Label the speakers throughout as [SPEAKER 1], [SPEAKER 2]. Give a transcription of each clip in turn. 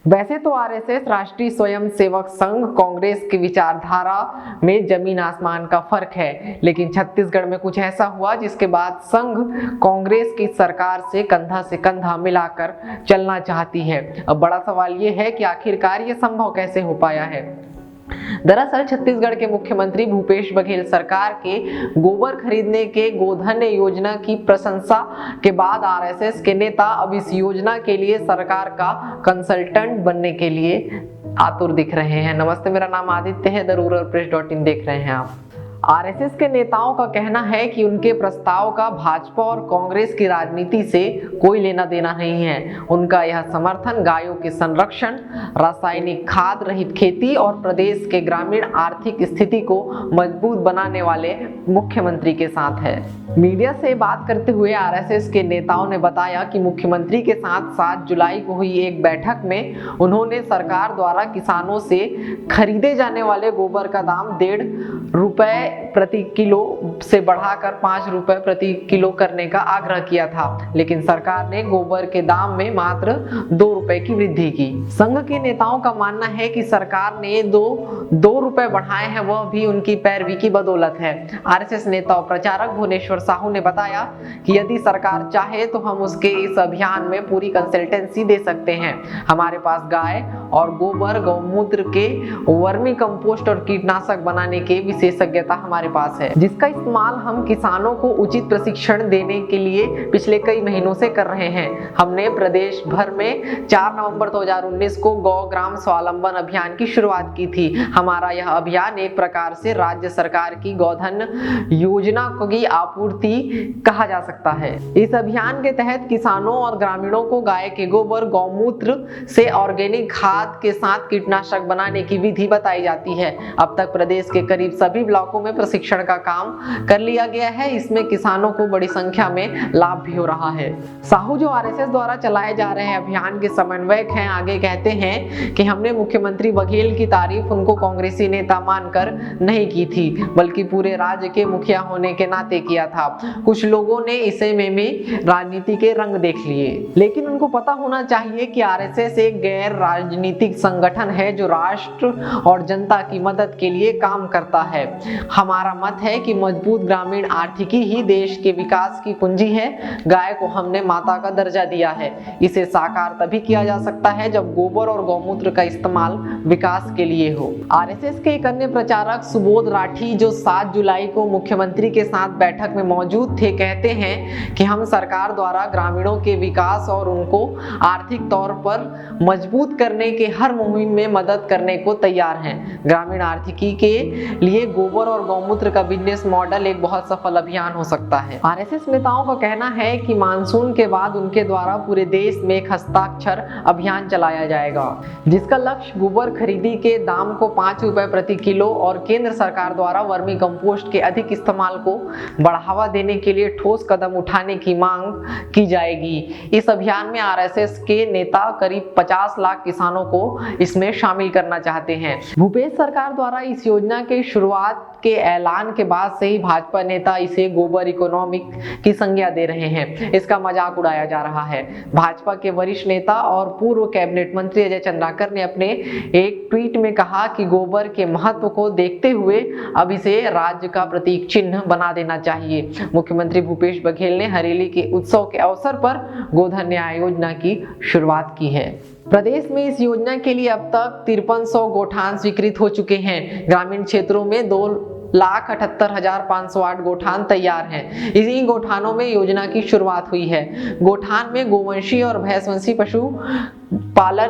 [SPEAKER 1] वैसे तो आरएसएस राष्ट्रीय स्वयंसेवक संघ कांग्रेस की विचारधारा में जमीन आसमान का फर्क है, लेकिन छत्तीसगढ़ में कुछ ऐसा हुआ जिसके बाद संघ कांग्रेस की सरकार से कंधा मिलाकर चलना चाहती है। अब बड़ा सवाल ये है कि आखिरकार ये संभव कैसे हो पाया है। दरअसल छत्तीसगढ़ के मुख्यमंत्री भूपेश बघेल सरकार के गोबर खरीदने के गोधन योजना की प्रशंसा के बाद आरएसएस के नेता अब इस योजना के लिए सरकार का कंसल्टेंट बनने के लिए आतुर दिख रहे हैं। नमस्ते, मेरा नाम आदित्य है, द रूरल प्रेस .in देख रहे हैं आप। आरएसएस के नेताओं का कहना है कि उनके प्रस्ताव का भाजपा और कांग्रेस की राजनीति से कोई लेना देना नहीं है। उनका यह समर्थन गायों के संरक्षण, रासायनिक खाद रहित खेती और प्रदेश के ग्रामीण आर्थिक स्थिति को मजबूत बनाने वाले मुख्यमंत्री के साथ है। मीडिया से बात करते हुए आरएसएस के नेताओं ने बताया कि मुख्यमंत्री के साथ 7 जुलाई को हुई एक बैठक में उन्होंने सरकार द्वारा किसानों से खरीदे जाने वाले गोबर का दाम 1.5 रुपए प्रति किलो से बढ़ाकर 5 रुपए प्रति किलो करने का आग्रह किया था, लेकिन सरकार ने गोबर के दाम में मात्र 2 रुपए की वृद्धि की। संघ के नेताओं का मानना है कि सरकार ने 2 रुपए बढ़ाए हैं, वह भी उनकी पैरवी की बदौलत है। आरएसएस नेता और प्रचारक भुवनेश्वर साहू ने बताया कि यदि सरकार चाहे तो हम उसके इस अभियान में पूरी कंसल्टेंसी दे सकते हैं। हमारे पास गाय और गोबर गौमूत्र के वर्मी कंपोस्ट और कीटनाशक बनाने के विशेषज्ञता हमारे पास है, जिसका इस्तेमाल हम किसानों को उचित प्रशिक्षण देने के लिए पिछले कई महीनों से कर रहे हैं। हमने प्रदेश भर में 4 नवंबर 2019 को गौ ग्राम स्वावलंबन अभियान की शुरुआत की थी। हमारा यह अभियान एक प्रकार से राज्य सरकार की गोधन योजना की आपूर्ति कहा जा सकता है। इस अभियान के तहत किसानों और ग्रामीणों को गाय के गोबर गौमूत्र से ऑर्गेनिक खाद के साथ कीटनाशक बनाने की विधि बताई जाती है। अब तक प्रदेश के करीब सभी ब्लॉकों में प्रशिक्षण का काम कर लिया गया है। इसमें किसानों को बड़ी संख्या में लाभ भी हो रहा है। साहू, जो आरएसएस द्वारा चलाए जा रहे अभियान के समन्वयक हैं, आगे कहते हैं कि हमने मुख्यमंत्री बघेल की तारीफ उनको कांग्रेसी नेता मानकर नहीं की थी, बल्कि पूरे राज्य के मुखिया होने के नाते किया था। कुछ लोगों ने इसे में भी राजनीति के रंग देख लिए, लेकिन उनको पता होना चाहिए कि आरएसएस एक गैर राजनीतिक संगठन है जो राष्ट्र और जनता की मदद के लिए काम करता है। हमारा मत है कि मजबूत ग्रामीण आर्थिकी ही देश के विकास की कुंजी है। गाय को हमने माता का दर्जा दिया है। इसे साकार तभी किया जा सकता है जब गोबर और गौमूत्र का इस्तेमाल विकास के लिए हो। आरएसएस के एक अन्य प्रचारक सुबोध राठी, जो 7 जुलाई को मुख्यमंत्री के साथ बैठक में मौजूद थे, कहते हैं कि हम सरकार द्वारा ग्रामीणों के विकास और उनको आर्थिक तौर पर मजबूत करने के हर मुहिम में मदद करने को तैयार हैं। ग्रामीण आर्थिकी के लिए गोबर और गौमूत्र का बिजनेस मॉडल एक बहुत सफल अभियान हो सकता है। आरएसएस नेताओं का कहना है कि मानसून के बाद उनके द्वारा पूरे देश में एक हस्ताक्षर अभियान चलाया जाएगा, जिसका लक्ष्य गोबर खरीदी के दाम को 5 रुपए प्रति किलो और केंद्र सरकार द्वारा वर्मी कंपोस्ट के अधिक इस्तेमाल को बढ़ावा देने के लिए ठोस कदम उठाने की मांग की जाएगी। इस अभियान में आरएसएस के नेता करीब 50 लाख किसानों को इसमें शामिल करना चाहते हैं। भूपेश सरकार द्वारा इस योजना के शुरुआत के ऐलान के बाद से ही भाजपा नेता इसे गोबर इकोनॉमिक की संज्ञा दे रहे हैं। इसका मजाक उड़ाया जा रहा है। भाजपा के वरिष्ठ नेता और पूर्व कैबिनेट मंत्री अजय चंद्राकर ने अपने एक ट्वीट में कहा कि गोबर के महत्व को देखते हुए अब इसे राज्य का प्रतीक चिन्ह बना देना चाहिए। मुख्यमंत्री भूपेश बघेल ने हरेली के उत्सव के अवसर पर गोधन न्याय योजना की शुरुआत की है। प्रदेश में इस योजना के लिए अब तक 5300 गोठान स्वीकृत हो चुके हैं। ग्रामीण क्षेत्रों में 2,78,508 गोठान तैयार हैं। इन्हीं गोठानों में योजना की शुरुआत हुई है। गोठान में गोवंशी और भैंसवंशी पशु पालन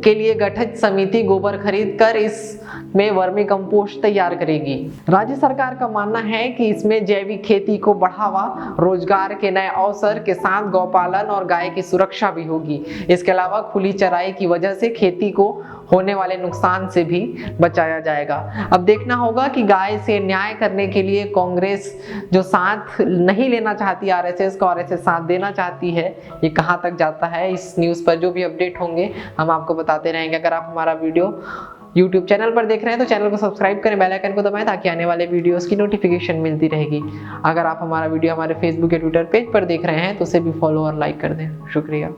[SPEAKER 1] के लिए गठित समिति गोबर खरीद कर इसमें वर्मी कंपोस्ट तैयार करेगी। राज्य सरकार का मानना है कि इसमें जैविक खेती को बढ़ावा, रोजगार के नए अवसर के साथ गौपालन और गाय की सुरक्षा भी होगी। इसके अलावा खुली चराई की वजह से खेती को होने वाले नुकसान से भी बचाया जाएगा। अब देखना होगा कि गाय से न्याय करने के लिए कांग्रेस जो साथ नहीं लेना चाहती आरएसएस को, आरएसएस साथ देना चाहती है, ये कहां तक जाता है। इस न्यूज़ पर जो भी अपडेट होंगे हम आपको बताते रहेंगे। अगर आप हमारा वीडियो YouTube चैनल पर देख रहे हैं तो चैनल को सब्सक्राइब करें, बेल आइकन को दबाएं ताकि आने वाले वीडियोस की नोटिफिकेशन मिलती रहेगी। अगर आप हमारा वीडियो हमारे फेसबुक या ट्विटर पेज पर देख रहे हैं तो उसे भी फॉलो और लाइक कर दें। शुक्रिया।